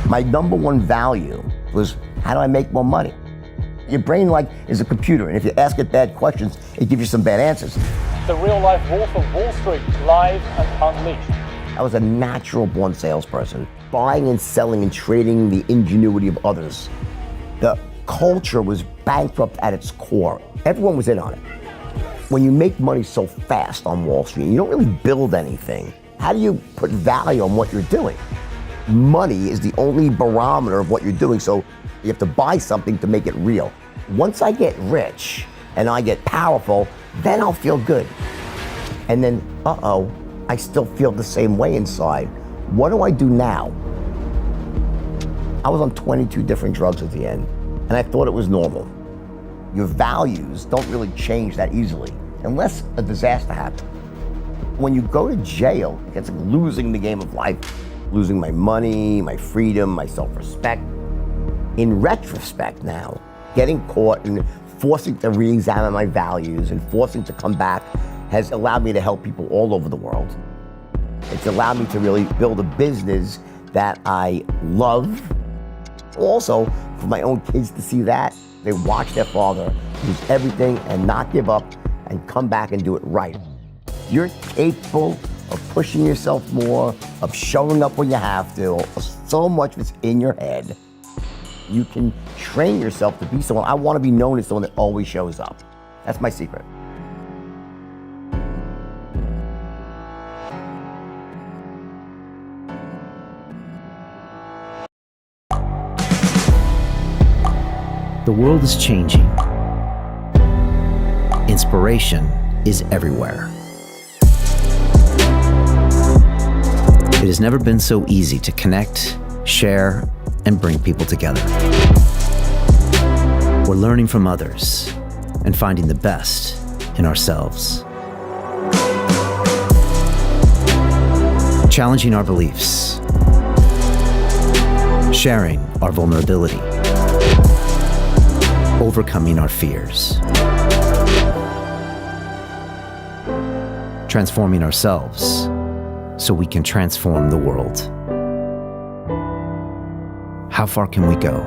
My number one value was, how do I make more money? Your brain is a computer, and if you ask it bad questions, it gives you some bad answers. The real-life Wolf of Wall Street, live and unleashed. I was a natural-born salesperson, buying and selling and trading the ingenuity of others. The culture was bankrupt at its core. Everyone was in on it. When you make money so fast on Wall Street, you don't really build anything. How do you put value on what you're doing? Money is the only barometer of what you're doing, so you have to buy something to make it real. Once I get rich and I get powerful, then I'll feel good. And then, I still feel the same way inside. What do I do now? I was on 22 different drugs at the end, and I thought it was normal. Your values don't really change that easily, unless a disaster happens. When you go to jail, it's like losing the game of life, losing my money, my freedom, my self-respect. In retrospect now, getting caught and forcing to re-examine my values and forcing to come back has allowed me to help people all over the world. It's allowed me to really build a business that I love. Also, for my own kids to see that, they watch their father lose everything and not give up and come back and do it right. You're capable of pushing yourself more, of showing up when you have to. So much is in your head. You can train yourself to be someone. I want to be known as someone that always shows up. That's my secret. The world is changing. Inspiration is everywhere. It has never been so easy to connect, share, and bring people together. We're learning from others and finding the best in ourselves. Challenging our beliefs. Sharing our vulnerability. Overcoming our fears. Transforming ourselves so we can transform the world. How far can we go?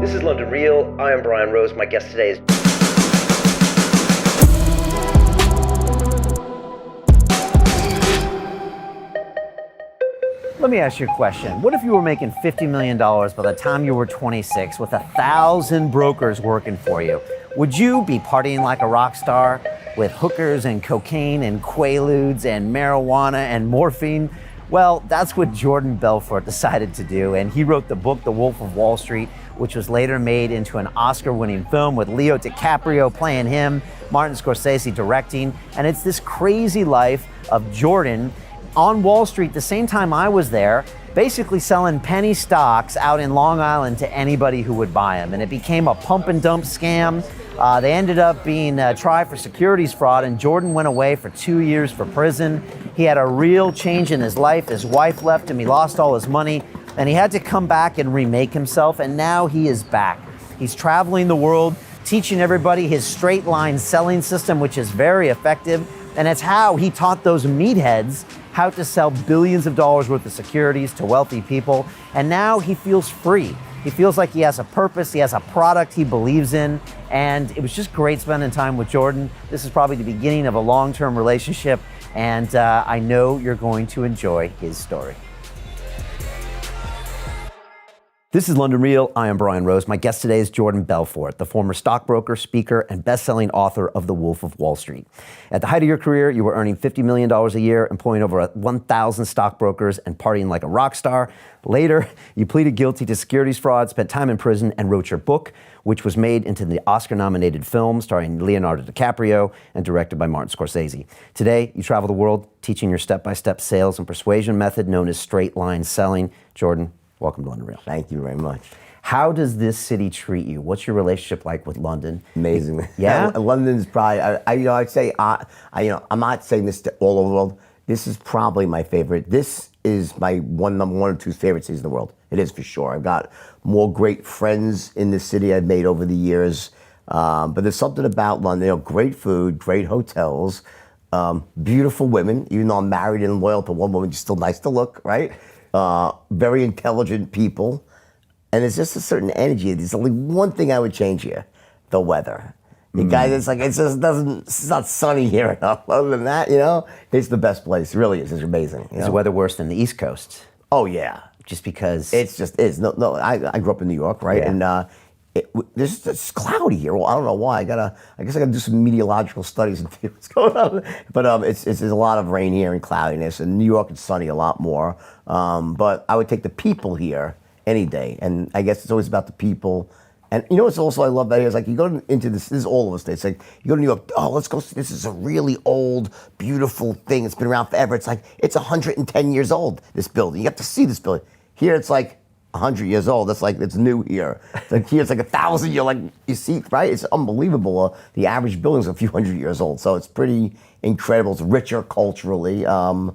This is London Real. I am Brian Rose. My guest today is... Let me ask you a question. What if you were making $50 million by the time you were 26 with 1,000 brokers working for you? Would you be partying like a rock star with hookers and cocaine and quaaludes and marijuana and morphine? Well, that's what Jordan Belfort decided to do, and he wrote the book, The Wolf of Wall Street, which was later made into an Oscar-winning film with Leo DiCaprio playing him, Martin Scorsese directing, and it's this crazy life of Jordan on Wall Street the same time I was there, basically selling penny stocks out in Long Island to anybody who would buy them. And it became a pump and dump scam. They ended up being tried for securities fraud, and Jordan went away for 2 years for prison. He had a real change in his life. His wife left him, he lost all his money, and he had to come back and remake himself, and now he is back. He's traveling the world, teaching everybody his straight line selling system, which is very effective, and it's how he taught those meatheads how to sell billions of dollars worth of securities to wealthy people. And now he feels free. He feels like he has a purpose, he has a product he believes in, and it was just great spending time with Jordan. This is probably the beginning of a long-term relationship, and I know you're going to enjoy his story. This is London Real. I am Brian Rose. My guest today is Jordan Belfort, the former stockbroker, speaker, and best-selling author of The Wolf of Wall Street. At the height of your career, you were earning $50 million a year, employing over 1,000 stockbrokers, and partying like a rock star. Later, you pleaded guilty to securities fraud, spent time in prison, and wrote your book, which was made into the Oscar-nominated film starring Leonardo DiCaprio and directed by Martin Scorsese. Today, you travel the world teaching your step-by-step sales and persuasion method known as straight line selling. Jordan, welcome to London Real. Thank you very much. How does this city treat you? What's your relationship like with London? Amazing. Yeah? London's probably, I'd say, I'm not saying this to all over the world. This is probably my favorite. This is my number one or two favorite cities in the world. It is for sure. I've got more great friends in the city I've made over the years. But there's something about London, great food, great hotels, beautiful women. Even though I'm married and loyal to one woman, she's still nice to look, right? very intelligent people, and there's just a certain energy. There's only one thing I would change here: the weather. You guys, it's like it's not sunny here enough. Other than that, it's the best place. It really is. It's amazing. Is the weather worse than the East Coast? Oh yeah. Just because It's just is. No. I grew up in New York, right? Yeah. And it's cloudy here. Well, I don't know why. I guess I gotta do some meteorological studies and see what's going on. But there's a lot of rain here and cloudiness. In New York, it's sunny a lot more. But I would take the people here any day. And I guess it's always about the people. And what's also I love about here is like you go into this is all of us. It's like you go to New York. Oh, let's go see. This is a really old, beautiful thing. It's been around forever. It's like it's 110 years old. This building. You have to see this building. Here, it's like 100 years old. That's like it's new here. It's like here, it's like 1,000. You're like you see, right? It's unbelievable. The average building's a few hundred years old, so it's pretty incredible. It's richer culturally. I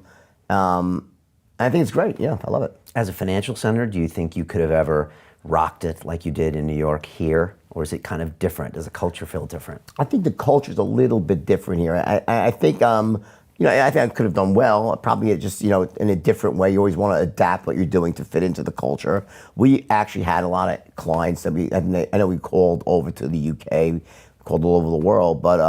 think it's great. Yeah, I love it. as a financial center, do you think you could have ever rocked it like you did in New York here? Or is it kind of different? Does the culture feel different? I think the culture's a little bit different here. I think, I think I could have done well. Probably just, in a different way. You always want to adapt what you're doing to fit into the culture. We actually had a lot of clients that I know we called over to the UK, called all over the world. But,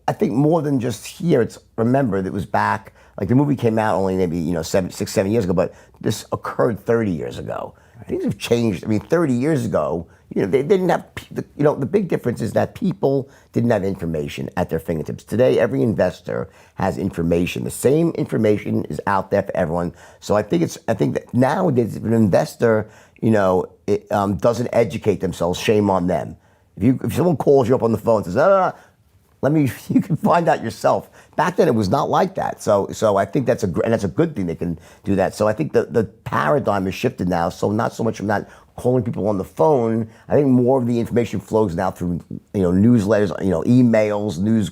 I think more than just here, remember that it was back, like the movie came out only maybe, 6, 7 years ago, but this occurred 30 years ago. Right. Things have changed. 30 years ago, they didn't have, the big difference is that people didn't have information at their fingertips. Today, every investor has information. The same information is out there for everyone. So I think that nowadays, if an investor, doesn't educate themselves, shame on them. If someone calls you up on the phone and says, you can find out yourself. Back then, it was not like that. So I think that's a good thing they can do that. So I think the paradigm has shifted now. So not so much from not calling people on the phone. I think more of the information flows now through newsletters, emails, news,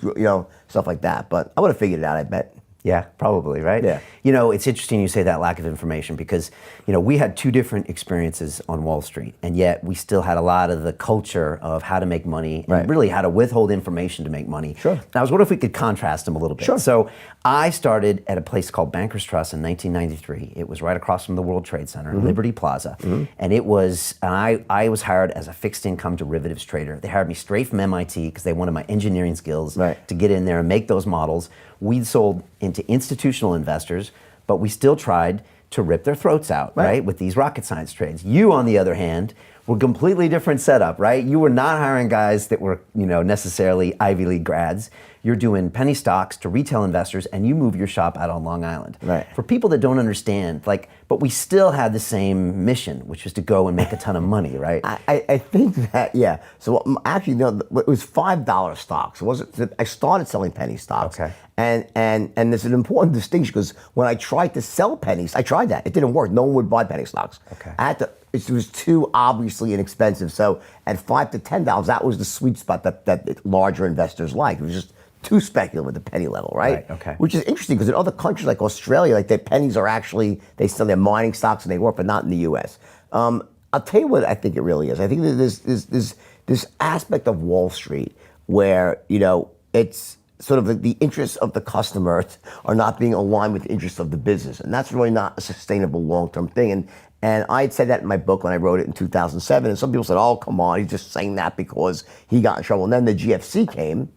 stuff like that. But I would have figured it out, I bet. Yeah, probably, right? Yeah. It's interesting you say that lack of information because, we had two different experiences on Wall Street, and yet we still had a lot of the culture of how to make money and really how to withhold information to make money. Sure. And I was wondering if we could contrast them a little bit. Sure. So I started at a place called Bankers Trust in 1993. It was right across from the World Trade Center, Liberty Plaza. Mm-hmm. And I was hired as a fixed income derivatives trader. They hired me straight from MIT because they wanted my engineering skills to get in there and make those models. We'd sold into institutional investors, but we still tried to rip their throats out, right? With these rocket science trades. You, on the other hand, were completely different setup, right? You were not hiring guys that were, necessarily Ivy League grads. You're doing penny stocks to retail investors, and you move your shop out on Long Island. Right. For people that don't understand, but we still had the same mission, which was to go and make a ton of money, right? I think that, yeah. So actually, it was $5 stocks. I started selling penny stocks. Okay. And there's an important distinction because when I tried to sell pennies, I tried that. It didn't work. No one would buy penny stocks. Okay. It was too obviously inexpensive. So at $5 to $10, that was the sweet spot that larger investors liked. It was just too speculative at the penny level, right? Okay. Which is interesting because in other countries like Australia, their pennies are actually, they sell their mining stocks and they work, but not in the U.S. I'll tell you what I think it really is. I think that there's this aspect of Wall Street where, it's sort of the interests of the customer are not being aligned with the interests of the business. And that's really not a sustainable long-term thing. And I had said that in my book when I wrote it in 2007. And some people said, oh, come on, he's just saying that because he got in trouble. And then the GFC came.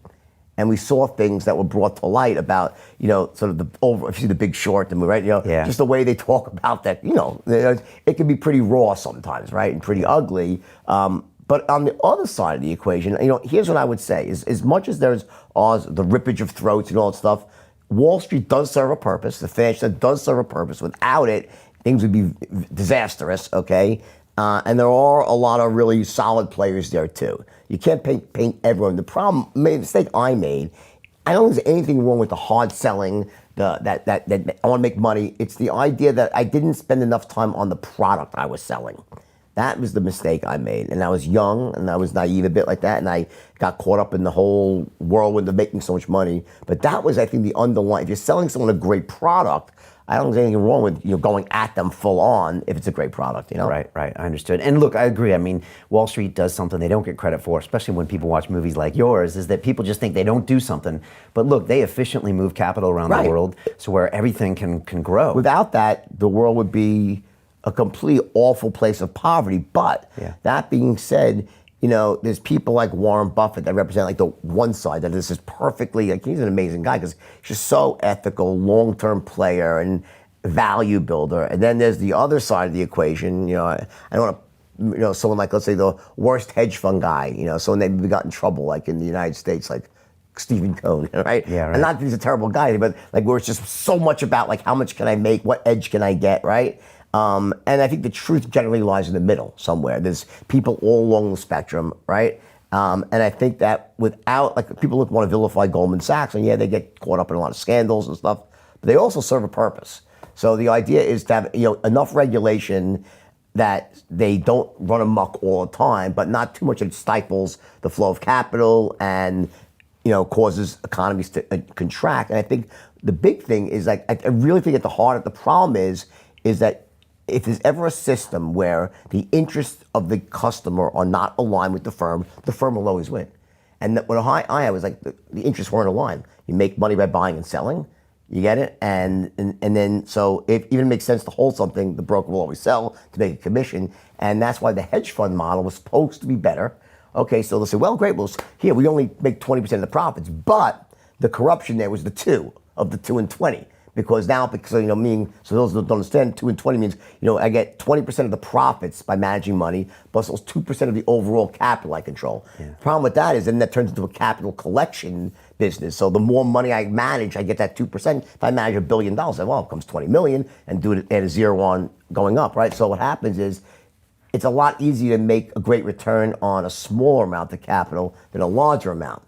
And we saw things that were brought to light about, sort of if you see The Big Short, the movie, right? Just the way they talk about that, it can be pretty raw sometimes, right? And pretty ugly. But on the other side of the equation, here's what I would say: is as much as there's the rippage of throats and all that stuff, Wall Street does serve a purpose. The financial center does serve a purpose. Without it, things would be disastrous. Okay. And there are a lot of really solid players there too. You can't paint everyone. The mistake I made, I don't think there's anything wrong with the hard selling, that I want to make money. It's the idea that I didn't spend enough time on the product I was selling. That was the mistake I made. And I was young and I was naive a bit like that. And I got caught up in the whole whirlwind of making so much money. But that was, I think, the underlying. If you're selling someone a great product, I don't think there's anything wrong with going at them full on if it's a great product. Right. I understood. And look, I agree. I mean, Wall Street does something they don't get credit for, especially when people watch movies like yours, is that people just think they don't do something. But look, they efficiently move capital around the world so where everything can grow. Without that, the world would be a completely awful place of poverty. But that being said, there's people like Warren Buffett that represent like the one side that this is perfectly, like he's an amazing guy because he's just so ethical, long-term player and value builder. And then there's the other side of the equation. I don't want to, someone like, let's say the worst hedge fund guy, someone that maybe got in trouble like in the United States, like Stephen Cohn, right? Yeah, right. And not that he's a terrible guy, but like where it's just so much about like how much can I make, what edge can I get, right? And I think the truth generally lies in the middle somewhere. There's people all along the spectrum, right? And I think that without, like people want to vilify Goldman Sachs, and they get caught up in a lot of scandals and stuff, but they also serve a purpose. So the idea is to have enough regulation that they don't run amok all the time, but not too much that stifles the flow of capital and causes economies to contract. And I think the big thing is like I really think at the heart of the problem is that if there's ever a system where the interests of the customer are not aligned with the firm will always win. And what I had was like the interests weren't aligned. You make money by buying and selling, you get it? And then so if even it makes sense to hold something, the broker will always sell to make a commission. And that's why the hedge fund model was supposed to be better. Okay, so they'll say, well, great, well, here we only make 20% of the profits, but the corruption there was the 2 and 20. Because now, so those that don't understand, 2 and 20 means, I get 20% of the profits by managing money, plus those 2% of the overall capital I control. The problem with that is then that turns into a capital collection business. So the more money I manage, I get that 2%. If I manage $1 billion, well, it comes 20 million and do it at a zero on going up, right? So what happens is it's a lot easier to make a great return on a smaller amount of capital than a larger amount.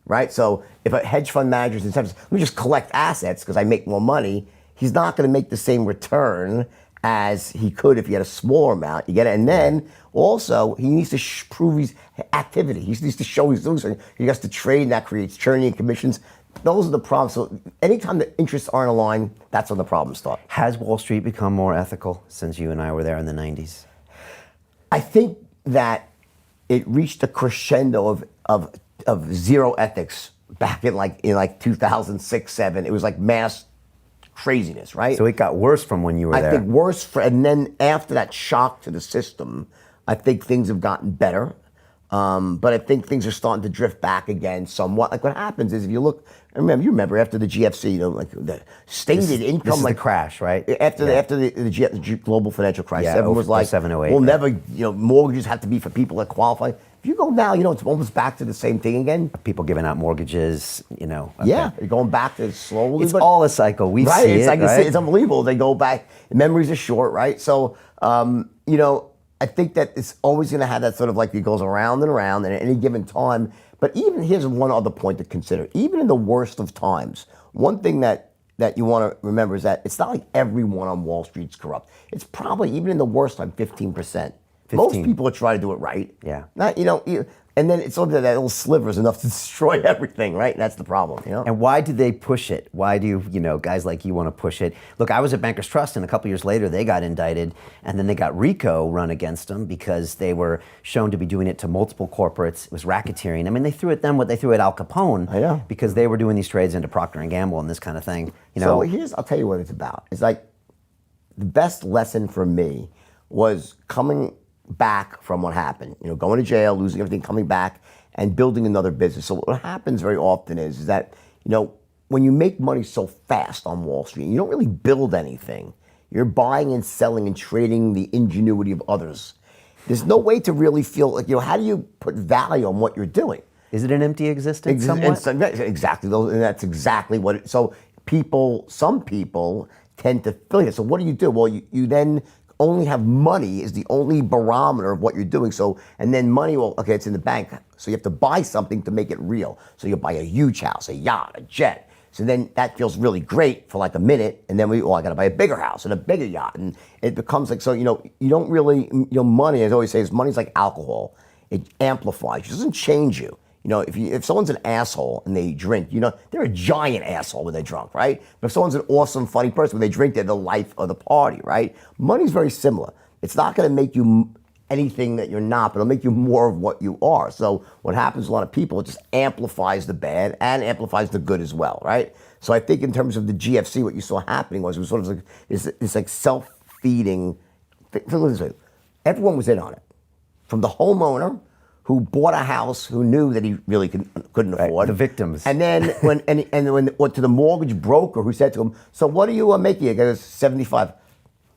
Right? So if a hedge fund manager's incentive, let me just collect assets because I make more money, he's not going to make the same return as he could if he had a smaller amount. You get it? And then also he needs to prove his activity. He needs to show he's doing something. He has to trade, and that creates churning and commissions. Those are the problems. So anytime the interests aren't aligned, that's when the problems start. Has Wall Street become more ethical since you and I were there in the 90s? I think that it reached a crescendo of zero ethics back in 2006, 2007. It was like mass craziness, right? So it got worse from when you were there. I think worse, and then after that shock to the system, I think things have gotten better. But I think things are starting to drift back again somewhat. Like what happens is if you look, you remember after the GFC, like the stated income, this is like the crash, right? After the global financial crisis, everyone was like, 07, 08, we'll never, mortgages have to be for people that qualify. If you go now, it's almost back to the same thing again. People giving out mortgages, Yeah, you're going back to slowly. It's all a cycle. We right, see it's it, like right? It's unbelievable. They go back. Memories are short, right? So, I think that it's always going to have that sort of like it goes around and around, and at any given time. But even here's one other point to consider. Even in the worst of times, one thing that you want to remember is that it's not like everyone on Wall Street's corrupt. It's probably even in the worst time, 15%. Most people are trying to do it right. Yeah. Not, and then it's only that little sliver is enough to destroy everything, right? That's the problem, And why do they push it? Why do, guys like you want to push it? Look, I was at Bankers Trust, and a couple years later, they got indicted, and then they got RICO run against them because they were shown to be doing it to multiple corporates. It was racketeering. I mean, they threw at them what they threw at Al Capone because they were doing these trades into Procter & Gamble and this kind of thing. So I'll tell you what it's about. It's like the best lesson for me was coming back from what happened, going to jail, losing everything, coming back and building another business. So what happens very often is that, when you make money so fast on Wall Street, you don't really build anything. You're buying and selling and trading the ingenuity of others. There's no way to really feel like, how do you put value on what you're doing? Is it an empty existence somewhat? Exactly. And that's exactly what it, so some people tend to feel it. So what do? Well, you then only have money is the only barometer of what you're doing. So, and then money, it's in the bank. So you have to buy something to make it real. So you buy a huge house, a yacht, a jet. So then that feels really great for like a minute. And then I got to buy a bigger house and a bigger yacht. And it becomes like, so, you don't really, money, as I always say, money's like alcohol. It amplifies you. It doesn't change you. if someone's an asshole and they drink, they're a giant asshole when they're drunk, right? But if someone's an awesome, funny person when they drink, they're the life of the party, right? Money's very similar. It's not going to make you anything that you're not, but it'll make you more of what you are. So what happens to a lot of people, it just amplifies the bad and amplifies the good as well, right? So I think in terms of the GFC, what you saw happening was it was sort of like it's like self-feeding. Everyone was in on it, from the homeowner who bought a house who knew that he really couldn't afford. The victims. And then when to the mortgage broker who said to him, "So what are you making?" He goes, 75.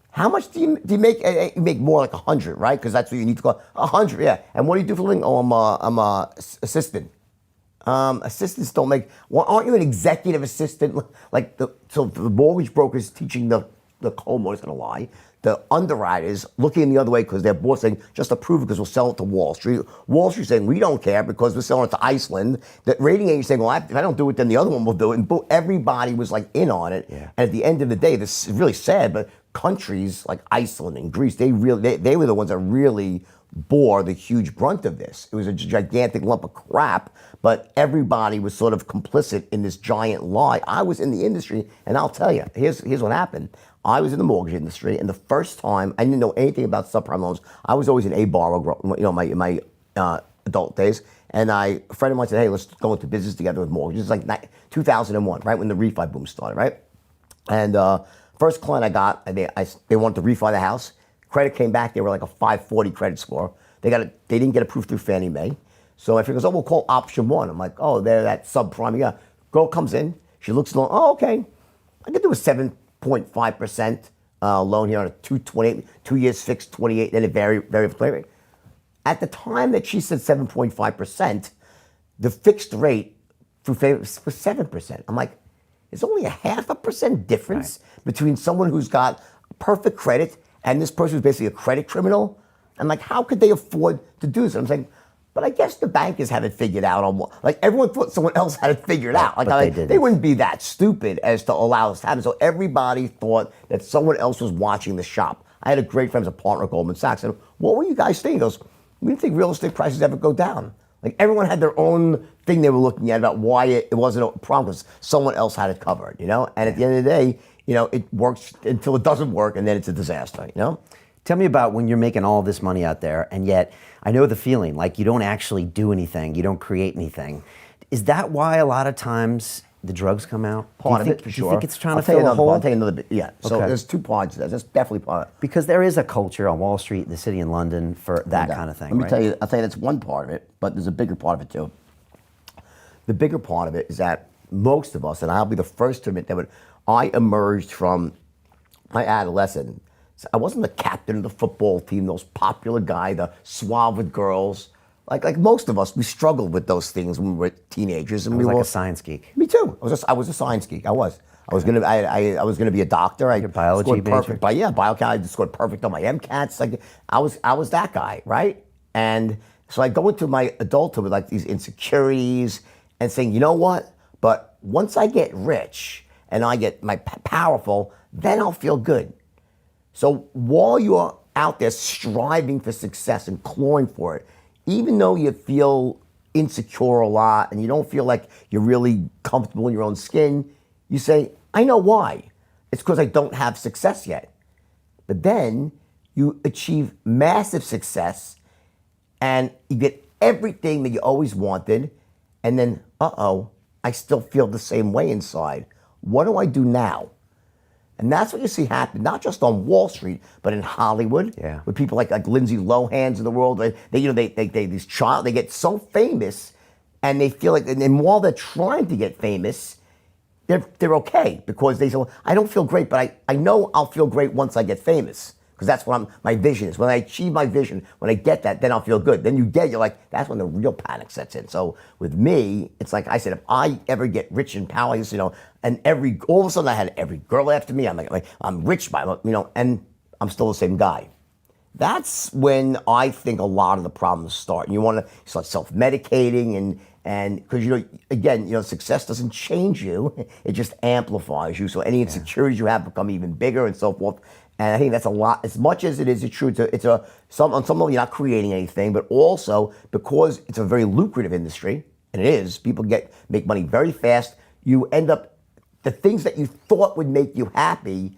How much do you make? You make more like 100, right? Because that's what you need to go. 100, yeah. And what do you do for a living? Oh, I'm a assistant. Assistants don't make. Well, aren't you an executive assistant? So the mortgage broker's teaching the homeowner's gonna lie. The underwriters looking the other way because their boss saying, just approve it because we'll sell it to Wall Street. Wall Street saying, we don't care because we're selling it to Iceland. The rating agency saying, well, if I don't do it, then the other one will do it. And everybody was like in on it. Yeah. And at the end of the day, this is really sad, but countries like Iceland and Greece, they were the ones that really bore the huge brunt of this. It was a gigantic lump of crap, but everybody was sort of complicit in this giant lie. I was in the industry, and I'll tell you, here's what happened. I was in the mortgage industry, and the first time I didn't know anything about subprime loans. I was always an A borrower, in my adult days. And a friend of mine said, "Hey, let's go into business together with mortgages." It's like 2001, right when the refi boom started, right? And first client I got, they wanted to refi the house. Credit came back; they were like a 540 credit score. They didn't get approved through Fannie Mae. So I figured, we'll call option one. I'm like, they're that subprime. Yeah, girl comes in, she looks along. Oh, okay, I could do a 7.5% loan here on a 228, 2 years fixed, 28, then a variable rate. At the time that she said 7.5%, the fixed rate through favor was 7%. I'm like, it's only a 0.5% difference between someone who's got perfect credit and this person who's basically a credit criminal. I'm like, how could they afford to do this? I'm saying, but I guess the bankers have it figured out. Like everyone thought someone else had it figured out. Like they wouldn't be that stupid as to allow this to happen. So everybody thought that someone else was watching the shop. I had a great friend, as a partner at Goldman Sachs. And what were you guys thinking? He goes, we didn't think real estate prices ever go down. Like everyone had their own thing they were looking at about why it wasn't a problem because someone else had it covered, And at the end of the day, it works until it doesn't work, and then it's a disaster, Tell me about when you're making all this money out there, and yet I know the feeling, like you don't actually do anything, you don't create anything. Is that why a lot of times the drugs come out? Part of it, for sure. Do you think it's trying to fill a hole? I'll tell you another bit, yeah. So there's two parts to that. That's definitely part of it. Because there is a culture on Wall Street, the city in London, for that kind of thing, Let me tell you, I'll tell you that's one part of it, but there's a bigger part of it too. The bigger part of it is that most of us, and I'll be the first to admit that, I emerged from my adolescence. I wasn't the captain of the football team, those popular guy, the suave with girls. Like most of us, we struggled with those things when we were teenagers. And we were like a science geek. Me too. I was a science geek. I was gonna be a doctor. Your biology scored major? perfect. But yeah, biochem. I scored perfect on my MCATs. Like I was that guy, right? And so I go into my adulthood with like these insecurities and saying, you know what? But once I get rich and I get powerful, then I'll feel good. So while you're out there striving for success and clawing for it, even though you feel insecure a lot and you don't feel like you're really comfortable in your own skin, you say, I know why. It's because I don't have success yet. But then you achieve massive success and you get everything that you always wanted, and then, I still feel the same way inside. What do I do now? And that's what you see happen, not just on Wall Street, but in Hollywood, with people like Lindsay Lohan's in the world. They get so famous, and they feel like, and while they're trying to get famous, they're okay because they say, well, I don't feel great, but I know I'll feel great once I get famous. Because that's what my vision is. When I achieve my vision, when I get that, then I'll feel good. Then you're like, that's when the real panic sets in. So with me, it's like I said, if I ever get rich and powerless, and all of a sudden I had every girl after me, I'm like I'm rich by, and I'm still the same guy. That's when I think a lot of the problems start. And you want to start self-medicating and because, again, success doesn't change you. It just amplifies you. So any insecurities you have become even bigger and so forth. And I think that's a lot, as much as it is true, on some level you're not creating anything, but also because it's a very lucrative industry, and it is. People make money very fast. You end up, the things that you thought would make you happy,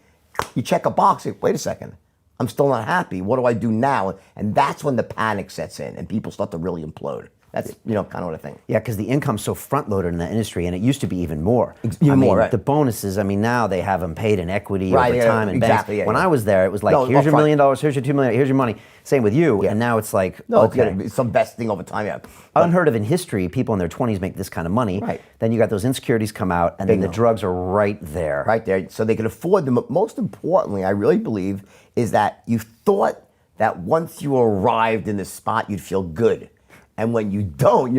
you check a box, like, wait a second, I'm still not happy. What do I do now? And that's when the panic sets in and people start to really implode. That's, kind of what I think. Yeah, because the income's so front-loaded in the industry, and it used to be even more. Even more, right. The bonuses, now they have them paid in equity Right, over yeah, time and exactly, banks. yeah, When yeah. I was there, it was like, No, here's your $1 upfront. million, here's your $2 million, here's your money. Same with you, Yeah. and now it's like, No, okay. it's some vesting over time, yeah. Unheard of in history, people in their 20s make this kind of money. Right. Then you got those insecurities come out, and then the Bingo. drugs are right there. Right there, so they can afford them. But most importantly, I really believe, is that you thought that once you arrived in the spot, you'd feel good. And when you don't,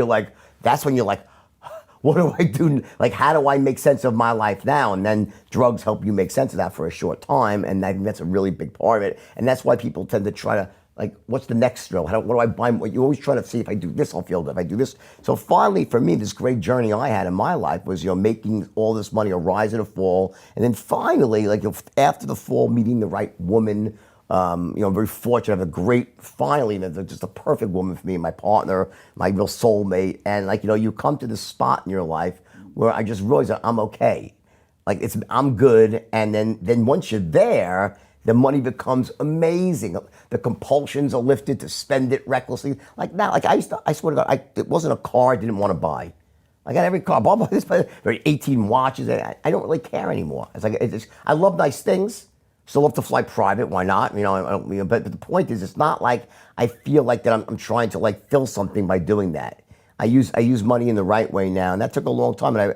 that's when you're like, what do I do? Like, how do I make sense of my life now? And then drugs help you make sense of that for a short time. And I think that's a really big part of it. And that's why people tend to try to, what's the next thrill? What do I buy? You're always trying to see, if I do this, I'll feel good. If I do this. So finally, for me, this great journey I had in my life was, making all this money, a rise and a fall. And then finally, after the fall, meeting the right woman. I'm very fortunate. I have finally, just a perfect woman for me, my partner, my real soulmate. And you come to this spot in your life where I just realized that I'm okay. I'm good. And then once you're there, the money becomes amazing. The compulsions are lifted to spend it recklessly. I swear to God, it wasn't a car I didn't want to buy. I got every car, blah, blah, this, 18 watches. I don't really care anymore. I love nice things. Still love to fly private. Why not? But the point is, it's not like I feel like that I'm trying to fill something by doing that. I use money in the right way now, and that took a long time. And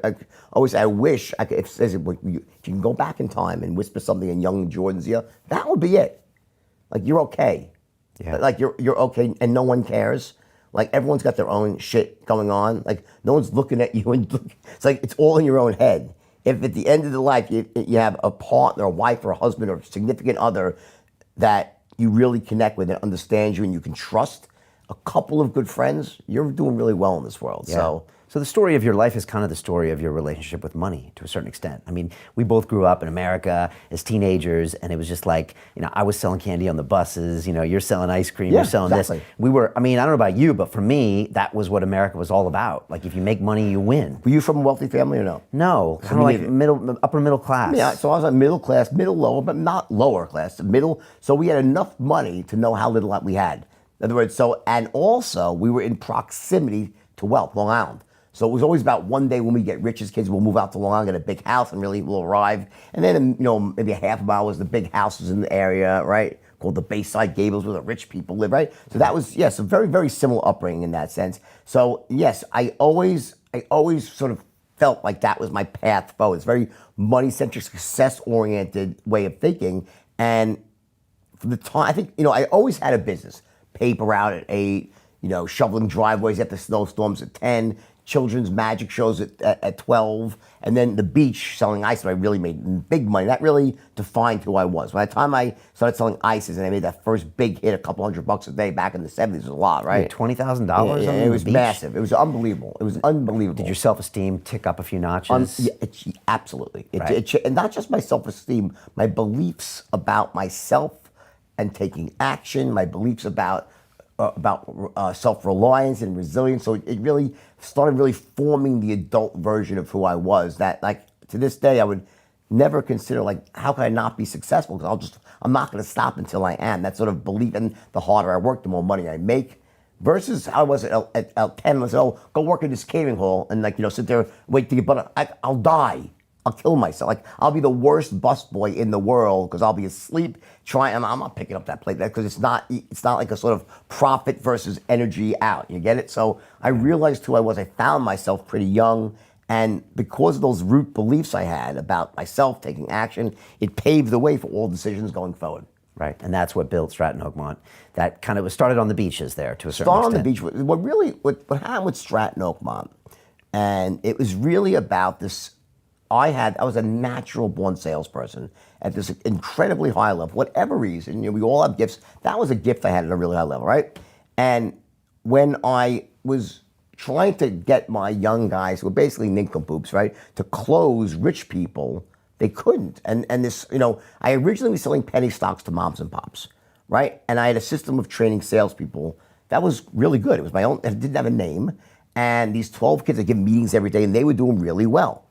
I wish I could. If you can go back in time and whisper something in young Jordan's ear, that would be it. You're okay. Yeah. You're okay, and no one cares. Everyone's got their own shit going on. No one's looking at you, and it's all in your own head. If at the end of the life you have a partner, a wife or a husband or a significant other that you really connect with and understands you and you can trust, a couple of good friends, you're doing really well in this world. Yeah. So the story of your life is kind of the story of your relationship with money to a certain extent. We both grew up in America as teenagers, and it was just I was selling candy on the buses, you're selling ice cream, you're selling exactly. this. We were, I don't know about you, but for me, that was what America was all about. If you make money, you win. Were you from a wealthy family or no? No, kind of upper middle class. Yeah, so I was middle class, middle lower, but not lower class, middle. So we had enough money to know how little we had. In other words, and also we were in proximity to wealth, Long Island. So it was always about one day when we get rich as kids, we'll move out to Long Island, get a big house, and really we'll arrive. And then, maybe a half a mile was the big houses in the area, right? Called the Bayside Gables, where the rich people live, right? So that was, yes, a very, very similar upbringing in that sense. So yes, I always sort of felt like that was my path forward. It's very money-centric, success-oriented way of thinking. And from the time, I think, I always had a business. Paper out at 8, shoveling driveways after snowstorms at 10, children's magic shows at 12, and then the beach selling ice. I really made big money. That really defined who I was. By the time I started selling ices and I made that first big hit, a couple $100 a day back in the 70s, was a lot, right? $20,000? Yeah, it was massive. It was unbelievable. It was unbelievable. Did your self-esteem tick up a few notches? Absolutely. Right. And not just my self-esteem, my beliefs about myself and taking action, my beliefs about self-reliance and resilience. So it really started really forming the adult version of who I was, that to this day I would never consider how can I not be successful, because I'm not going to stop until I am. That sort of belief, and the harder I work, the more money I make, versus how I was at 10. I said, oh, go work in this catering hall and sit there, wait to get, but I'll die. I'll kill myself. I'll be the worst busboy in the world because I'll be asleep trying. I'm not picking up that plate because it's not like a sort of profit versus energy out. You get it? So I realized who I was. I found myself pretty young, and because of those root beliefs I had about myself taking action, it paved the way for all decisions going forward. Right, and that's what built Stratton Oakmont. That kind of was started on the beaches there to a certain Started extent. on the beach. What happened with Stratton Oakmont, and it was really about this. I was a natural born salesperson at this incredibly high level. Whatever reason, we all have gifts. That was a gift I had at a really high level, right? And when I was trying to get my young guys, who were basically nincompoops, right, to close rich people, they couldn't. And this, I originally was selling penny stocks to moms and pops, right? And I had a system of training salespeople that was really good. It was my own. It didn't have a name. And these 12 kids, I give meetings every day, and they were doing really well.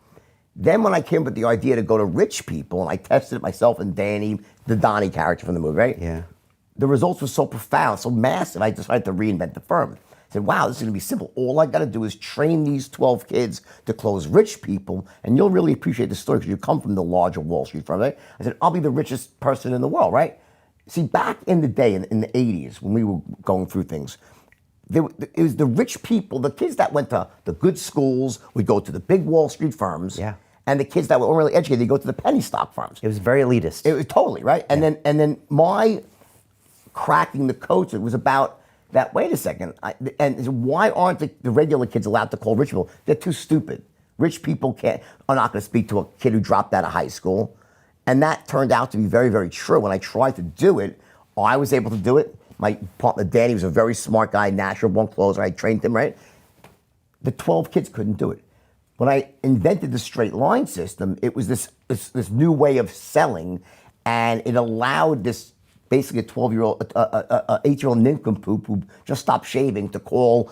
Then when I came up with the idea to go to rich people, and I tested it myself and Danny, the Donnie character from the movie, right? Yeah. The results were so profound, so massive, I decided to reinvent the firm. I said, wow, this is gonna be simple. All I gotta do is train these 12 kids to close rich people, and you'll really appreciate the story because you come from the larger Wall Street firm, right? I said, I'll be the richest person in the world, right? See, back in the day, in the 80s, when we were going through things, it was the rich people, the kids that went to the good schools would go to the big Wall Street firms. Yeah. And the kids that were really educated, they go to the penny stock firms. It was very elitist. It was totally, right? And then my cracking the code, it was about that, wait a second, why aren't the regular kids allowed to call rich people? They're too stupid. Rich people are not going to speak to a kid who dropped out of high school. And that turned out to be very, very true. When I tried to do it, I was able to do it. My partner, Danny, was a very smart guy, natural born closer. I trained him, right? The 12 kids couldn't do it. When I invented the straight line system, it was this new way of selling, and it allowed this basically a 12-year-old, 8-year-old nincompoop who just stopped shaving to call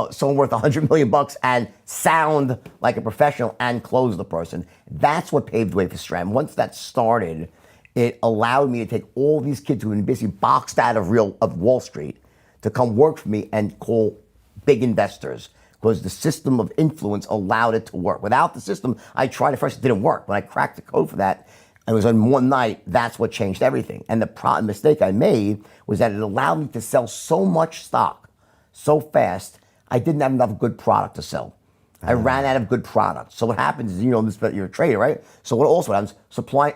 someone worth $100 million and sound like a professional and close the person. That's what paved the way for Stram. Once that started, it allowed me to take all these kids who had been basically boxed out of Wall Street to come work for me and call big investors, because the system of influence allowed it to work. Without the system, I tried it first, it didn't work. When I cracked the code for that, it was on one night, that's what changed everything. And the mistake I made was that it allowed me to sell so much stock so fast, I didn't have enough good product to sell. I ran out of good product. So what happens is, you're a trader, right? So what also happens,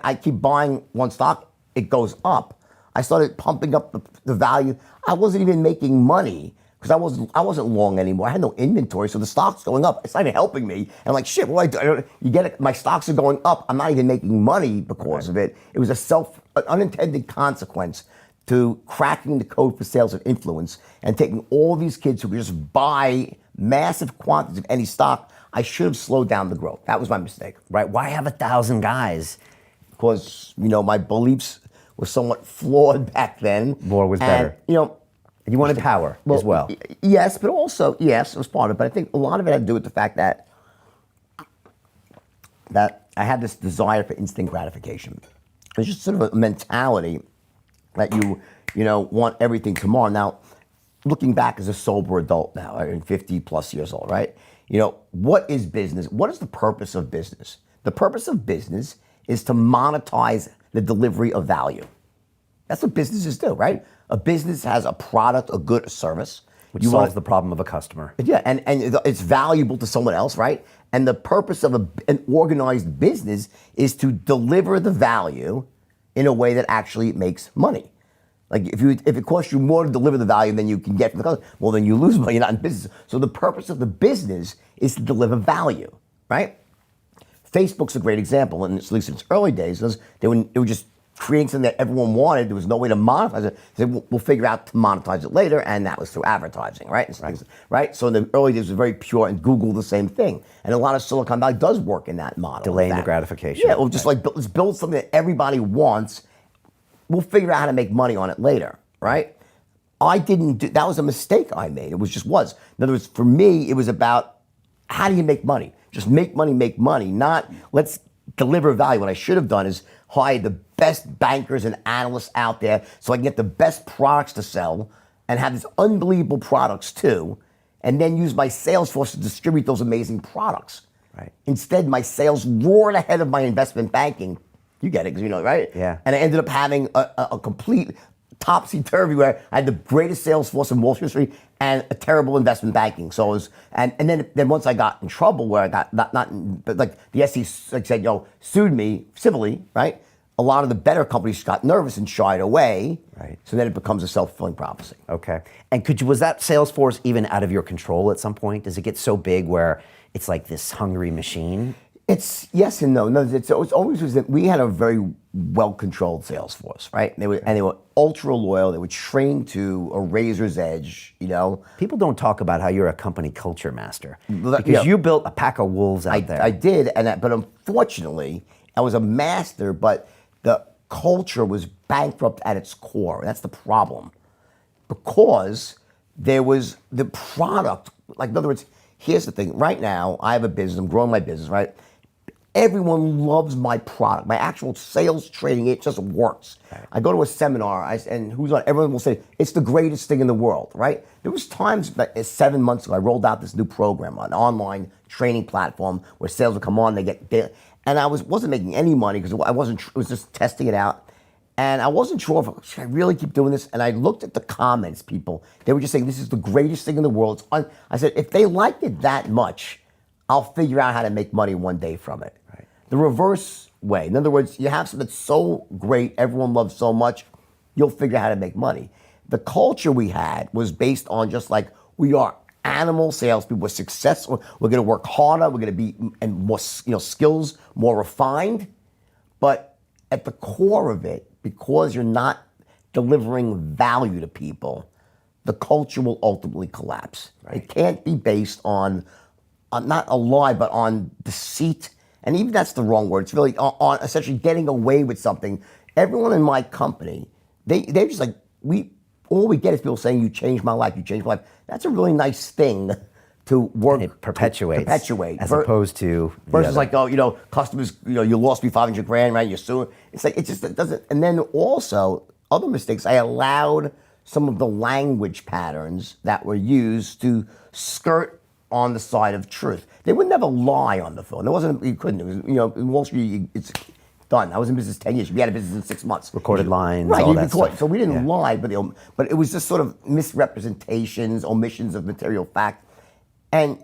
I keep buying one stock, it goes up. I started pumping up the value. I wasn't even making money because I wasn't long anymore. I had no inventory, so the stock's going up. It's not even helping me. And I'm like, shit, what do I do? You get it? My stocks are going up. I'm not even making money because of it. It was an unintended consequence to cracking the code for sales and influence and taking all these kids who could just buy massive quantities of any stock. I should have slowed down the growth. That was my mistake. Right? Why have 1,000 guys? Because, my beliefs were somewhat flawed back then. More was better. And you wanted power as well. Yes, but also, yes, it was part of it. But I think a lot of it had to do with the fact that I had this desire for instant gratification. It's just sort of a mentality that you want everything tomorrow. Now, looking back as a sober adult now, I'm 50 plus years old, right? What is business? What is the purpose of business? The purpose of business is to monetize the delivery of value. That's what businesses do, right? A business has a product, a good, a service. Which solves the problem of a customer. Yeah, and it's valuable to someone else, right? And the purpose of an organized business is to deliver the value in a way that actually makes money. Like if it costs you more to deliver the value than you can get from the customer, well, then you lose money. You're not in business. So the purpose of the business is to deliver value, right? Facebook's a great example, and at least in its early days, they were just creating something that everyone wanted. There was no way to monetize it. They said, we'll figure out to monetize it later, and that was through advertising, right? Right. So in the early days, it was very pure, and Google the same thing. And a lot of Silicon Valley does work in that model. Delaying the gratification. Yeah, or just let's build something that everybody wants. We'll figure out how to make money on it later, right? That was a mistake I made. It was. In other words, for me, it was about how do you make money? Just make money, not let's deliver value. What I should have done is hire the best bankers and analysts out there so I can get the best products to sell and have these unbelievable products too, and then use my sales force to distribute those amazing products. Right. Instead, my sales roared ahead of my investment banking. You get it, because right? Yeah. And I ended up having a complete topsy-turvy where I had the greatest sales force in Wall Street history and a terrible investment banking. So it was, and then once I got in trouble where I got but like the SEC said, sued me civilly, right? A lot of the better companies got nervous and shied away. Right. So then it becomes a self-fulfilling prophecy. Okay. And was that sales force even out of your control at some point? Does it get so big where it's like this hungry machine? It's yes and no. It's always was that we had a very well-controlled sales force, right? They were ultra loyal. They were trained to a razor's edge, People don't talk about how you're a company culture master because you built a pack of wolves out there. I did, but unfortunately, I was a master, but the culture was bankrupt at its core. That's the problem, because the product like, in other words, here's the thing. Right now, I have a business. I'm growing my business, right? Everyone loves my product. My actual sales training, it just works. Right. I go to a seminar, and who's on? Everyone will say, it's the greatest thing in the world, right? There was times, 7 months ago, I rolled out this new program, an online training platform where sales would come on, and I wasn't making any money because I was just testing it out. And I wasn't sure if, should I really keep doing this? And I looked at the comments, people. They were just saying, this is the greatest thing in the world. I said, if they liked it that much, I'll figure out how to make money one day from it. Right. The reverse way. In other words, you have something that's so great, everyone loves so much, you'll figure out how to make money. The culture we had was based on just like, we are animal salespeople, we're successful, we're gonna work harder, we're gonna be and more skills, more refined. But at the core of it, because you're not delivering value to people, the culture will ultimately collapse. Right. It can't be based on not a lie, but on deceit. And even that's the wrong word. It's really on essentially getting away with something. Everyone in my company, they're just like, all we get is people saying, you changed my life, you changed my life. That's a really nice thing to work. It perpetuate. As opposed to. Versus like, customers, you lost me 500 grand, right? You're suing. It's like, it doesn't. And then also, other mistakes, I allowed some of the language patterns that were used to skirt on the side of truth. They would never lie on the phone. You couldn't. It was, in Wall Street, it's done. I was in business 10 years. You'd be out of business in 6 months. Recorded lines, right, all that stuff. So we didn't lie, but it was just sort of misrepresentations, omissions of material fact. And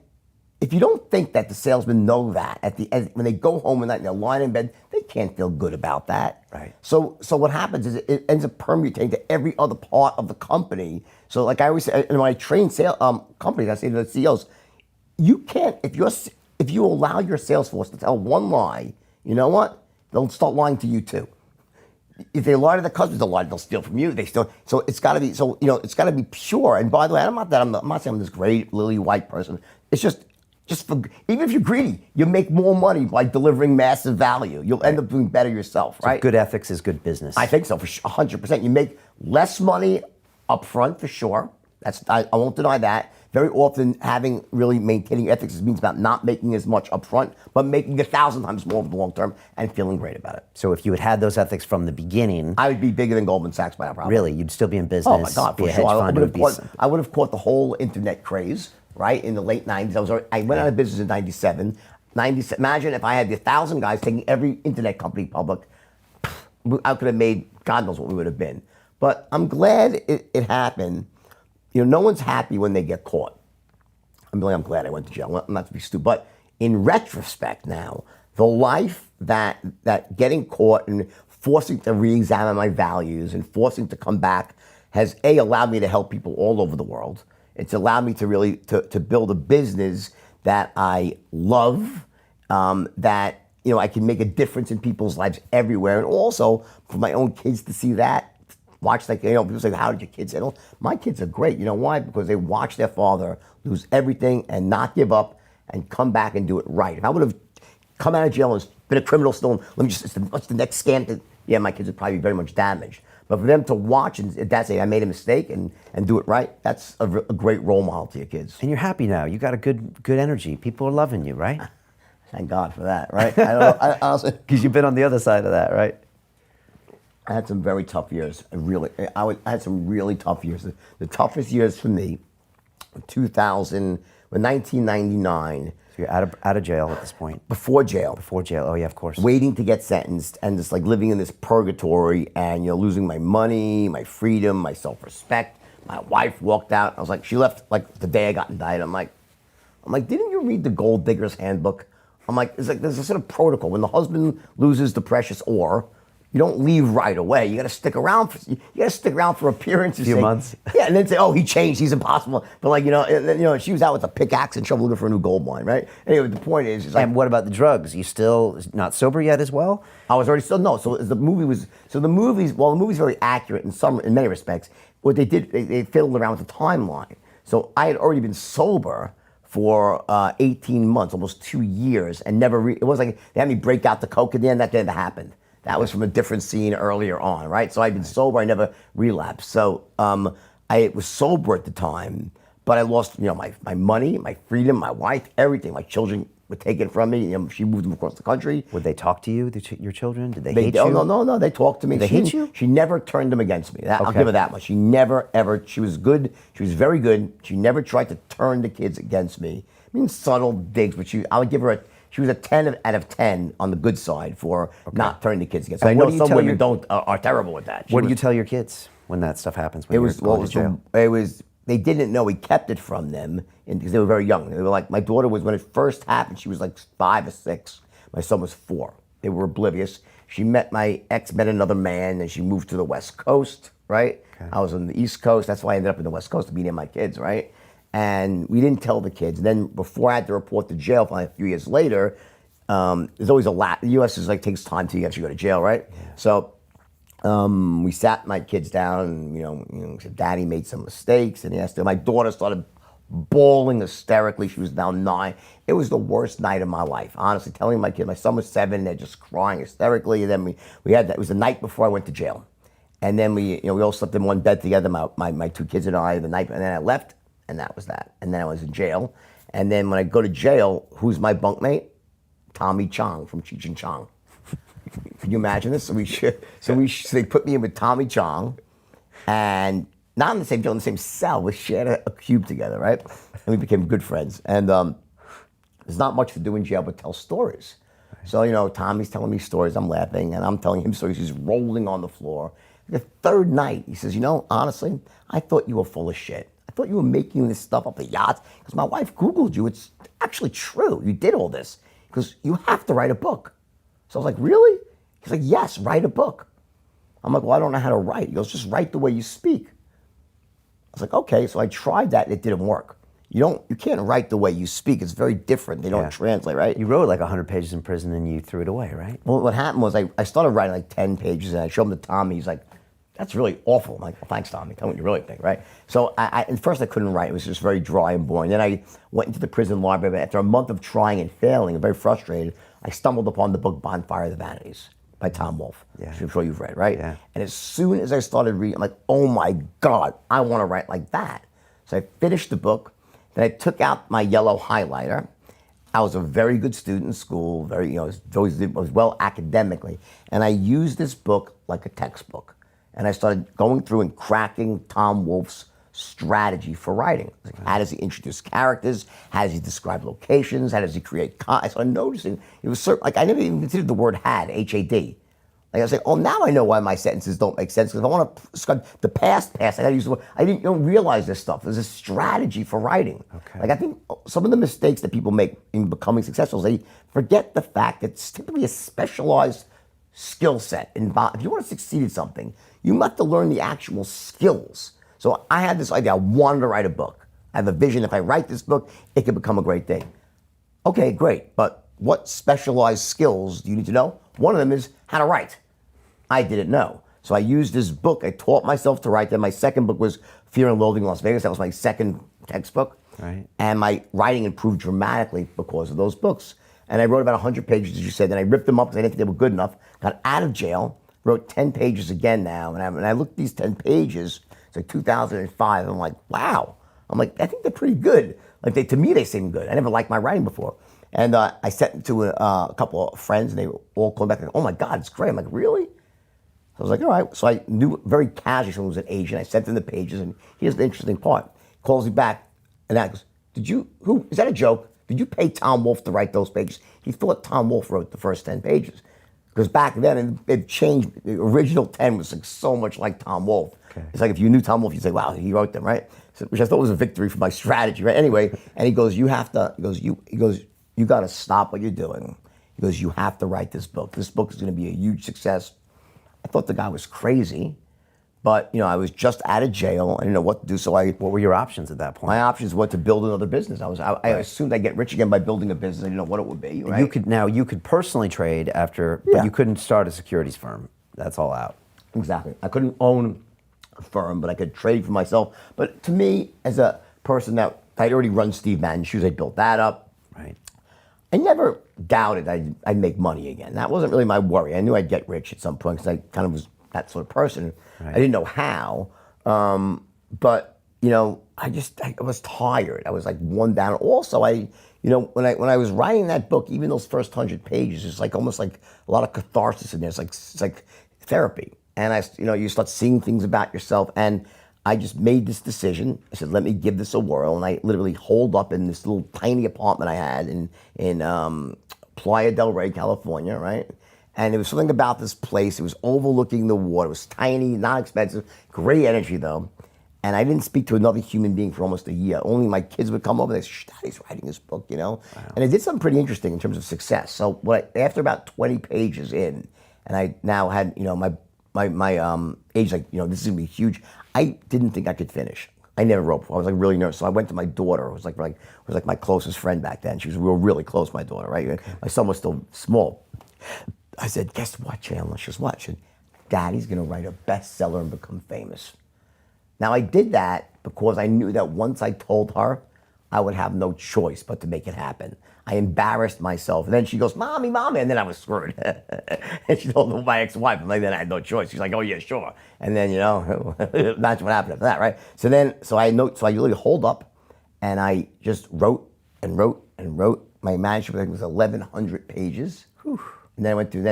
if you don't think that the salesmen know that when they go home at night and they're lying in bed, they can't feel good about that. Right. So what happens is it ends up permutating to every other part of the company. So like I always say, in my trained companies, I say to the CEOs, you can't, if you allow your sales force to tell one lie, you know what? They'll start lying to you too. If they lie to the customers, they'll steal from you. So it's got to be, it's got to be pure. And by the way, I'm not saying I'm this great lily white person. It's just for, even if you're greedy, you make more money by delivering massive value. You'll end up doing better yourself, right? So good ethics is good business. I think so, for 100%. You make less money up front for sure. I won't deny that. Very often, maintaining ethics means about not making as much up front, but making 1,000 times more over the long term and feeling great about it. So if you had those ethics from the beginning, I would be bigger than Goldman Sachs by now, probably. Really, you'd still be in business. Oh my God, for sure. I would have caught the whole internet craze, right, in the late 90s. I went out of business in 97. Imagine if I had the 1,000 guys taking every internet company public. I could have made God knows what we would have been. But I'm glad it happened. No one's happy when they get caught. I'm glad I went to jail. I'm not to be stupid. But in retrospect now, the life that getting caught and forcing to re-examine my values and forcing to come back has allowed me to help people all over the world. It's allowed me to really to build a business that I love, that I can make a difference in people's lives everywhere, and also for my own kids to see that. Watch people say, how did your kids handle? My kids are great. You know why? Because they watch their father lose everything and not give up and come back and do it right. If I would have come out of jail and been a criminal still, what's the next scam? My kids would probably be very much damaged. But for them to watch and dad say, I made a mistake and do it right, that's a great role model to your kids. And you're happy now. You got a good energy. People are loving you, right? Thank God for that, right? I honestly, because you've been on the other side of that, right? I had some very tough years. I had some really tough years. The toughest years for me, 1999. So you're out of jail at this point. Before jail. Before jail. Oh yeah, of course. Waiting to get sentenced and just like living in this purgatory and losing my money, my freedom, my self-respect. My wife walked out. I was like, she left like the day I got indicted. I'm like, didn't you read the Gold Digger's Handbook? I'm like, there's a sort of protocol when the husband loses the precious ore. You don't leave right away. You got to stick around. You got to stick around for appearances. A few months. Yeah, and then say, "Oh, he changed. He's impossible." But she was out with a pickaxe and shovel looking for a new gold mine, right? Anyway, the point is, and what about the drugs? You still not sober yet as well? I was already still no. So the movie's very accurate in many respects. What they did, they fiddled around with the timeline. So I had already been sober for 18 months, almost 2 years, and never. It was like they had me break out the coke at the end. That never happened. That was from a different scene earlier on, right? So I'd been sober, I never relapsed. So I was sober at the time, But I lost, my money, my freedom, my wife, everything. My children were taken from me. She moved them across the country. Would they talk to you, your children? Did they hate you? Oh, no. They talked to me. They hate you? She never turned them against me. I'll give her that much. She never, ever, she was good. She was very good. She never tried to turn the kids against me. I mean, subtle digs, but I would give her she was a 10 out of 10 on the good side for not turning the kids against me. I know some women are terrible with that. What do you tell your kids when that stuff happens? When They didn't know. We kept it from them because they were very young. They were like, my daughter was, when it first happened, she was like 5 or 6. My son was 4. They were oblivious. My ex met another man and she moved to the West Coast, right? Okay. I was on the East Coast. That's why I ended up in the West Coast to be near my kids, right? And we didn't tell the kids. And then before I had to report to jail, a few years later, there's always the U.S. is takes time to actually go to jail, right? Yeah. So we sat my kids down and, said, Daddy made some mistakes. And he asked them. My daughter started bawling hysterically. She was now 9. It was the worst night of my life, honestly, telling my kid. My son was 7, they're just crying hysterically. And then we had that. It was the night before I went to jail. And then we all slept in one bed together, my 2 kids and I, the night, and then I left, and that was that. And then I was in jail. And then when I go to jail, who's my bunkmate? Tommy Chong from Cheech and Chong. Can you imagine this? So they put me in with Tommy Chong, and not in the same jail, in the same cell. We shared a cube together, right? And we became good friends. And there's not much to do in jail but tell stories. Right. So, Tommy's telling me stories. I'm laughing, and I'm telling him stories. He's rolling on the floor. The 3rd night, he says, honestly, I thought you were full of shit. I thought you were making this stuff up, the yachts, because my wife Googled you. It's actually true. You did all this. Because you have to write a book. So I was like, really? He's like, yes, write a book. I'm like, well, I don't know how to write. He goes, just write the way you speak. I was like, okay. So I tried that and it didn't work. You can't write the way you speak. It's very different. They don't translate, right? You wrote like 100 pages in prison and you threw it away, right? Well, what happened was I started writing like 10 pages and I showed him to Tommy. He's like, that's really awful. I'm like, well, thanks, Tommy. Tell me what you really think, right? So at first I couldn't write. It was just very dry and boring. Then I went into the prison library. But after a month of trying and failing, and very frustrated, I stumbled upon the book Bonfire of the Vanities by Tom Wolfe, which I'm sure you've read, right? Yeah. And as soon as I started reading, I'm like, oh my God, I want to write like that. So I finished the book. Then I took out my yellow highlighter. I was a very good student in school, was well academically. And I used this book like a textbook. And I started going through and cracking Tom Wolfe's strategy for writing. Like, how does he introduce characters? How does he describe locations? How does he create? I started noticing it was like I never even considered the word "had" (H-A-D). Like I was like, oh, now I know why my sentences don't make sense because if I want to describe the past. I got to use the word. I don't realize this stuff. There's a strategy for writing. Okay. Like I think some of the mistakes that people make in becoming successful, they forget the fact that it's typically a specialized skill set. If you want to succeed at something, you have to learn the actual skills. So I had this idea. I wanted to write a book. I have a vision. If I write this book, it could become a great thing. Okay, great. But what specialized skills do you need to know? One of them is how to write. I didn't know. So I used this book. I taught myself to write. Then my second book was Fear and Loathing in Las Vegas. That was my second textbook. Right. And my writing improved dramatically because of those books. And I wrote about 100 pages, as you said. Then I ripped them up because I didn't think they were good enough. Got out of jail. Wrote 10 pages again now. And I looked at these 10 pages. It's like 2005. I'm like, wow. I'm like, I think they're pretty good. Like to me, they seem good. I never liked my writing before. And I sent it to a couple of friends, and they all called back and, oh my God, it's great. I'm like, really? So I was like, all right. So I knew very casually someone was an agent. I sent him the pages, and here's the interesting part. He calls me back, and I goes, is that a joke? Did you pay Tom Wolfe to write those pages? He thought Tom Wolfe wrote the first 10 pages. Because back then, it changed. The original 10 was like so much like Tom Wolfe. Okay. It's like if you knew Tom Wolfe, you'd say, wow, he wrote them, right? So, which I thought was a victory for my strategy, right? Anyway, and he goes, you got to stop what you're doing. He goes, you have to write this book. This book is going to be a huge success. I thought the guy was crazy, but I was just out of jail. I didn't know what to do. So what were your options at that point? My options were to build another business. I assumed I'd get rich again by building a business. I didn't know what it would be. Right? You could personally trade after, but you couldn't start a securities firm. That's all out. Exactly. I couldn't own a firm, but I could trade for myself. But to me, as a person that I'd already run Steve Madden's shoes, I built that up. Right. I never doubted I'd make money again. That wasn't really my worry. I knew I'd get rich at some point because I kind of was that sort of person. Right. I didn't know how, but I was tired. I was like worn down. Also, when I was writing that book, even those first 100 pages, it's like almost like a lot of catharsis in there. It's like therapy. And you start seeing things about yourself. And I just made this decision. I said, let me give this a whirl. And I literally holed up in this little tiny apartment I had in Playa del Rey, California, right? And it was something about this place. It was overlooking the water. It was tiny, not expensive, great energy though. And I didn't speak to another human being for almost a year. Only my kids would come over and they say, Daddy's writing this book, Wow. And I did something pretty interesting in terms of success. So after about 20 pages in, and I now had, my age, like, this is gonna be huge. I didn't think I could finish. I never wrote before. I was like really nervous. So I went to my daughter, who was like my closest friend back then. We were really close, my daughter, right? Okay. My son was still small. I said, guess what, Chandler? She goes, what? She said, Daddy's gonna write a bestseller and become famous. Now I did that because I knew that once I told her, I would have no choice but to make it happen. I embarrassed myself. And then she goes, Mommy, Mommy. And then I was screwed. And she told my ex-wife. And then I had no choice. She's like, oh, yeah, sure. And then, imagine what happened after that, right? So I literally holed up and I just wrote and wrote and wrote. My manuscript was 1,100 pages. Whew. And then I went through,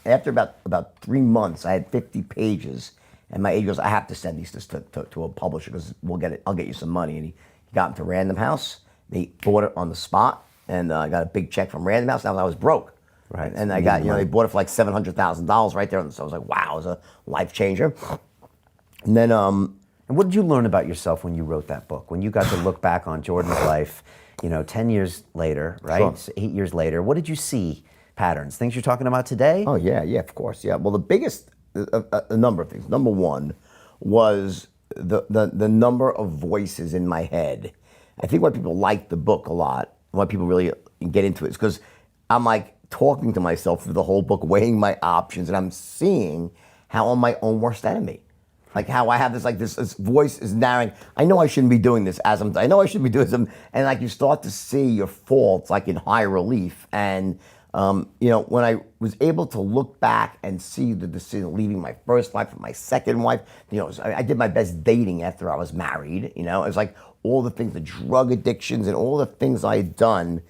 after about 3 months, I had 50 pages. And my agent goes, I have to send these to a publisher because I'll get you some money. And he got them to Random House. They bought it on the spot. And I got a big check from Random House. Now I was broke. Right. And I got, they bought it for like $700,000 right there. So I was like, wow, it was a life changer. And then, and what did you learn about yourself when you wrote that book? When you got to look back on Jordan's life, 10 years later, right? Sure. So 8 years later, what did you see? Patterns, things you're talking about today? Oh, yeah, of course, yeah. Well, the biggest, a number of things. Number one was the number of voices in my head. I think why people like the book a lot, why people really get into it, is because I'm like talking to myself through the whole book, weighing my options, and I'm seeing how I'm my own worst enemy. Like how I have this voice is narrowing. I know I shouldn't be doing this I know I shouldn't be doing this. And like you start to see your faults like in high relief. And when I was able to look back and see the decision of leaving my first wife and my second wife, I did my best dating after I was married. It was like all the things, the drug addictions and all the things I had done.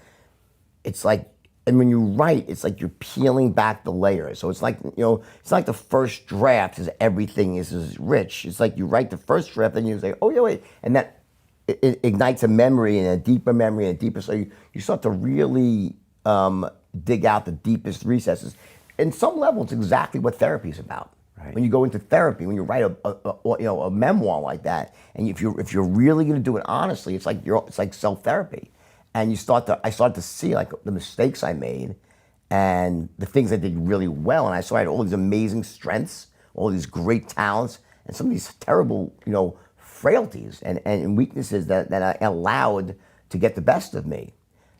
It's like, and when you write, it's like you're peeling back the layers. So it's like, it's like the first draft is everything is rich. It's like you write the first draft and you say, oh yeah, wait. And that it ignites a memory and a deeper memory and a deeper, so you start to really, dig out the deepest recesses. In some level, it's exactly what therapy is about. Right. When you go into therapy, when you write a memoir like that, and if you're really going to do it honestly, it's like self-therapy. And I started to see like the mistakes I made and the things I did really well. And I saw I had all these amazing strengths, all these great talents, and some of these terrible, frailties and weaknesses that I allowed to get the best of me.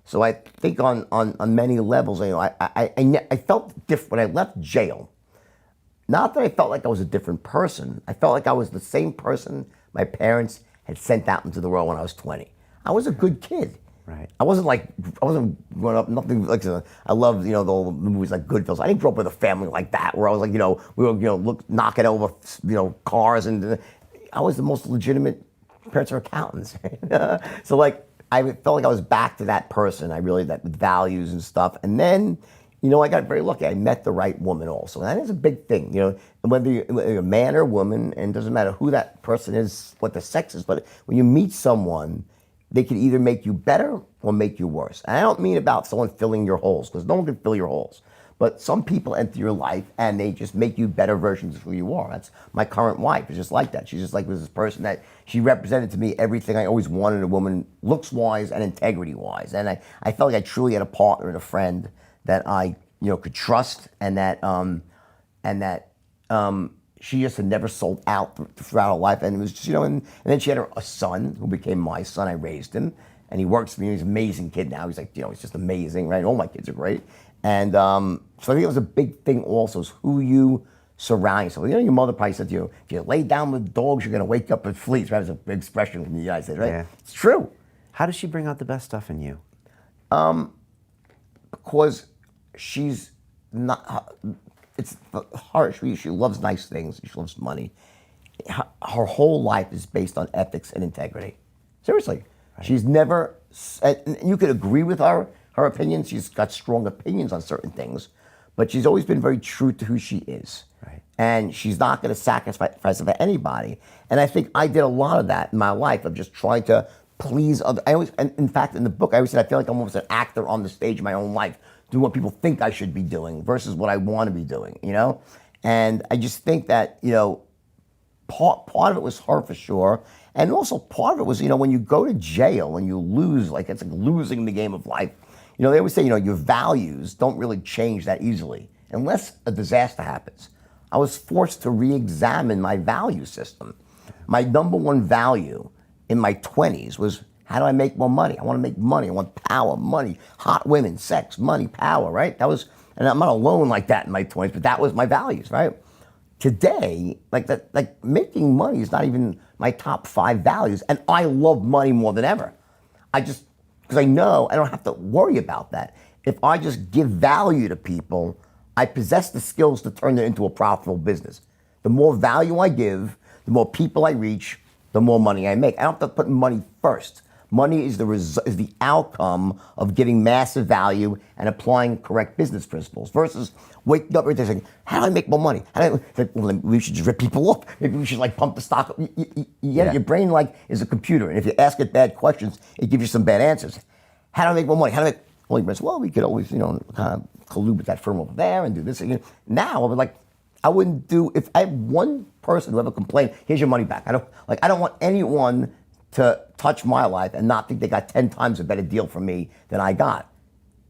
So I think on many levels, I felt different when I left jail. Not that I felt like I was a different person. I felt like I was the same person my parents had sent out into the world when I was 20. I was a good kid. Right. I wasn't growing up, nothing like, I loved, the old movies like Goodfellas. I didn't grow up with a family like that where I was like, we were, knocking over, cars, and I was the most legitimate, parents are accountants. So like, I felt like I was back to that person. That with values and stuff. And then, I got very lucky. I met the right woman also. And that is a big thing, whether you're a man or a woman, and it doesn't matter who that person is, what the sex is, but when you meet someone, they can either make you better or make you worse. And I don't mean about someone filling your holes, because no one can fill your holes. But some people enter your life and they just make you better versions of who you are. That's my current wife. Is just like that. She's just like this person that she represented to me everything I always wanted in a woman, looks-wise and integrity-wise. And I felt like I truly had a partner and a friend that I could trust, and that she just had never sold out throughout her life. And it was just, and then she had a son who became my son. I raised him, and he works for me. He's an amazing kid now. He's like, he's just amazing, right? All my kids are great. And so I think it was a big thing also, is who you surround yourself with. Your mother probably said to you, if you lay down with dogs, you're going to wake up with fleas, right? It's a big expression from the United States, right? Yeah. It's true. How does she bring out the best stuff in you? Because she's not, it's hard. She loves nice things. She loves money. her whole life is based on ethics and integrity. Seriously. She's never, and you could agree with her opinions. She's got strong opinions on certain things, but she's always been very true to who she is. Right. And she's not going to sacrifice it for anybody. And I think I did a lot of that in my life of just trying to please others. And in fact, in the book, I always said I feel like I'm almost an actor on the stage in my own life, doing what people think I should be doing versus what I want to be doing, you know? And I just think that, you know, part of it was her for sure. And also part of it was, you know, when you go to jail and you lose, like it's like losing the game of life. You know, they always say, you know, your values don't really change that easily unless a disaster happens. I was forced to re-examine my value system. My number one value in my 20s was, how do I make more money? I want to make money. I want power, money, hot women, sex, money, power, right? That was, and I'm not alone like that in my 20s, but that was my values, right? Today, like making money is not even my top 5 values, and I love money more than ever. Because I know I don't have to worry about that. If I just give value to people, I possess the skills to turn it into a profitable business. The more value I give, the more people I reach, the more money I make. I don't have to put money first. Money is the outcome of giving massive value and applying correct business principles versus waking up every day saying, how do I make more money? We should just rip people off. Maybe we should like pump the stock. Your brain like is a computer. And if you ask it bad questions, it gives you some bad answers. How do I make more money? How do I make, well, we could always, you know, kind of collude with that firm over there and do this again. Now, I would like, I wouldn't do, if I have one person who ever complained, here's your money back. I don't want anyone to touch my life and not think they got 10 times a better deal from me than I got.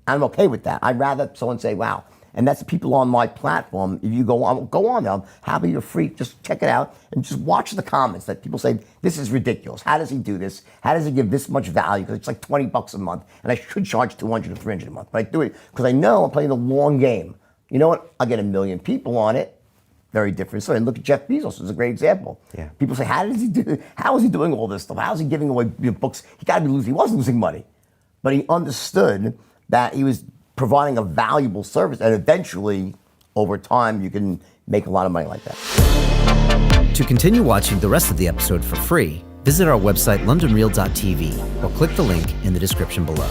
I'm okay with that. I'd rather someone say, wow. And that's the people on my platform. If you go on there, I'm happy you're free. Just check it out and just watch the comments that people say, this is ridiculous. How does he do this? How does he give this much value? Because it's like $20 a month and I should charge $200 or $300 a month. But I do it because I know I'm playing the long game. You know what? I'll get 1 million people on it. Very different story. And look at Jeff Bezos, it's a great example. Yeah. People say, how is he doing all this stuff? How is he giving away books? He got to be losing. He was losing money. But he understood that he was providing a valuable service, and eventually, over time, you can make a lot of money like that. To continue watching the rest of the episode for free, visit our website londonreal.tv or click the link in the description below.